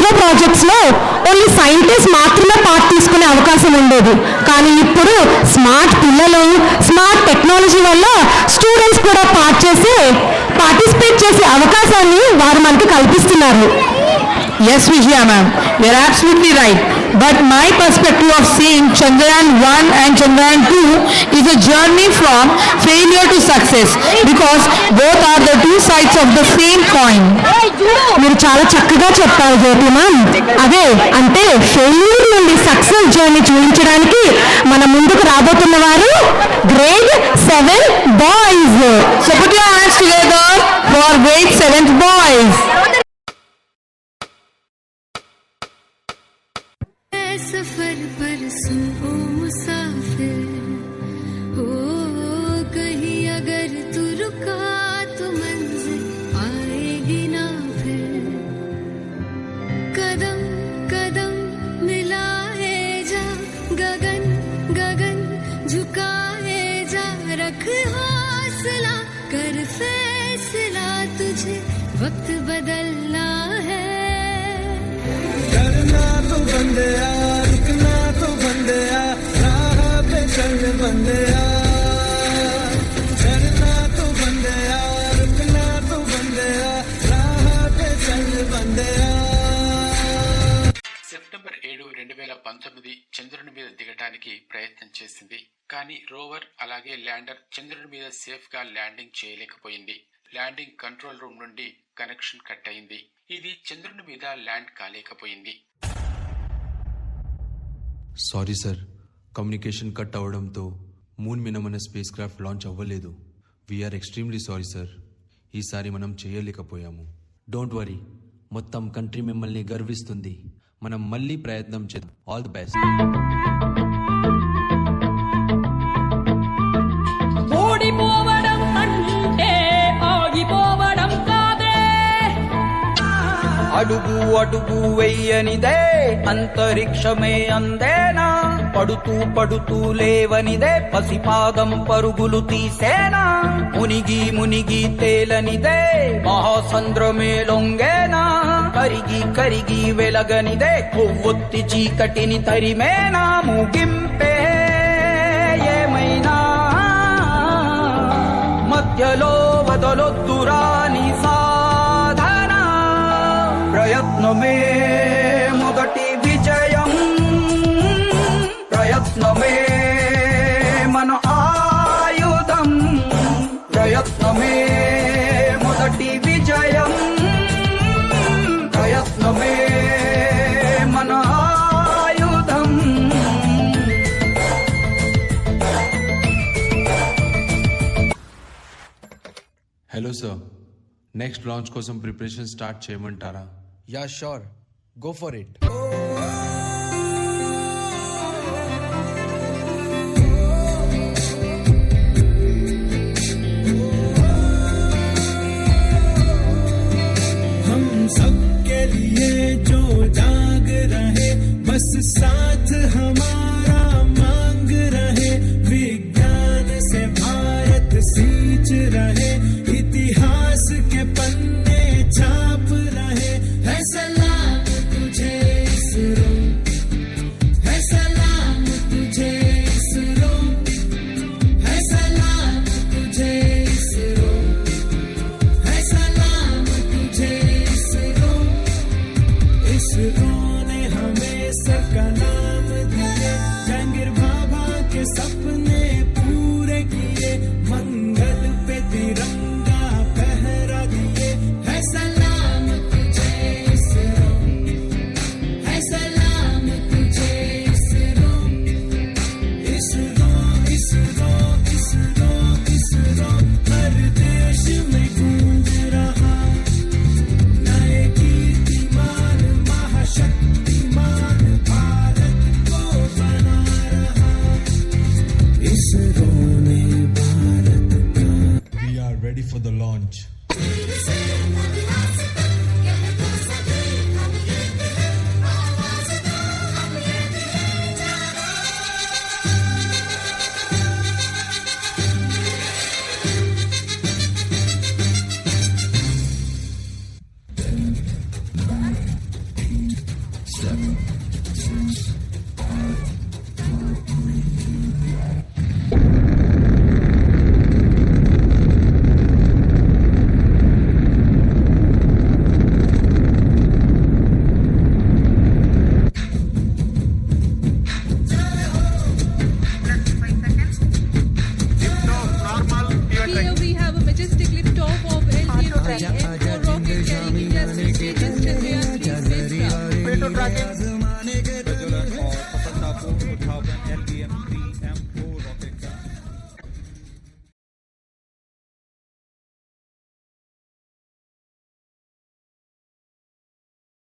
ISRO ప్రాజెక్ట్స్లో only scientist మాత్రమే part తీసుకునే అవకాశం ఉండేది. కానీ ఇప్పుడు స్మార్ట్ పిల్లలు, స్మార్ట్ టెక్నాలజీ వల్ల స్టూడెంట్స్ కూడా పార్టిసిపేట్ చేసే అవకాశాన్ని వారు మనకి కల్పిస్తున్నారు. Yes, Vijaya ma'am, you're absolutely right. But my perspective of seeing Chandrayaan 1 and Chandrayaan 2 is a journey from failure to success because both are the two sides of the same coin. మీరు చాలా చక్కగా చెప్పారు జ్యోతి ma'am. అదే అంటే failure నుండి success journey చూపించడానికి మన ముందుకు రాబోతున్న వారు grade 7 boys. So put your hands together for grade 7th boys. सफर पर सुनो मुसाफिर हो, कहीं अगर तू रुका तो मंजिल आएगी ना फिर. कदम कदम मिलाए जा, गगन गगन झुकाए जा, रख हौसला कर फैसला, तुझे वक्त बदलना है. करना तो बंदया, रुकना तो बंदया, राह पे चल बंदया. करना तो बंदया, रुकना तो बंदया, राह पे चल बंदया. సెప్టెంబర్ 7, 2019 చంద్రుని మీద దిగటానికి ప్రయత్నం చేసింది. కానీ రోవర్ అలాగే ల్యాండర్ చంద్రుని మీద సేఫ్ గా ల్యాండింగ్ చేయలేకపోయింది. ల్యాండింగ్ కంట్రోల్ రూమ్ నుండి కనెక్షన్ కట్ అయింది. ఇది చంద్రుని మీద ల్యాండ్ కాలేకపోయింది. సారీ సార్, కమ్యూనికేషన్ కట్ అవడంతో మూన్ మీద మన స్పేస్ క్రాఫ్ట్ లాంచ్ అవ్వలేదు. We're extremely sorry sir. ఈసారి మనం చేయలేకపోయాము. డోంట్ వరీ, మొత్తం కంట్రీ మిమ్మల్ని గర్విస్తుంది. మనం మళ్ళీ ప్రయత్నం చేద్దాం. All the best. అడుగు అడుగు వెయ్యనిదే అంతరిక్షమే అందేనా, పడుతూ పడుతూ లేవనిదే పసిపాదం పరుగులు తీసేనా, మునిగి మునిగి తేలనిదే మహాసంద్రమే లొంగేనా, కరిగి కరిగి వెలగనిదే కొవ్వొత్తి చీకటిని తరిమేనా, ముగింపే ఏమైనా మధ్యలో వదలొద్దురాని సాధన, ప్రయత్నమే మొదటి విజయం, ప్రయత్నమే మన ఆయుధం, ప్రయత్నమే మొదటి విజయం, ప్రయత్నమే మన ఆయుధం. హలో సార్, నెక్స్ట్ లాంచ్ కోసం ప్రిపరేషన్ స్టార్ట్ చేయమంటారా? Yeah sure, go for it. हम सबके लिए जो जाग रहे, बस साथ हमारा मांग रहे, विज्ञान से भारत सींच रहे, इतिहास के पन्ने छाप रहे. है सलाम तुझे इसरो, है सलाम तुझे इसरो, है सलाम तुझे इसरो, है सलाम तुझे इसरो, इसरो.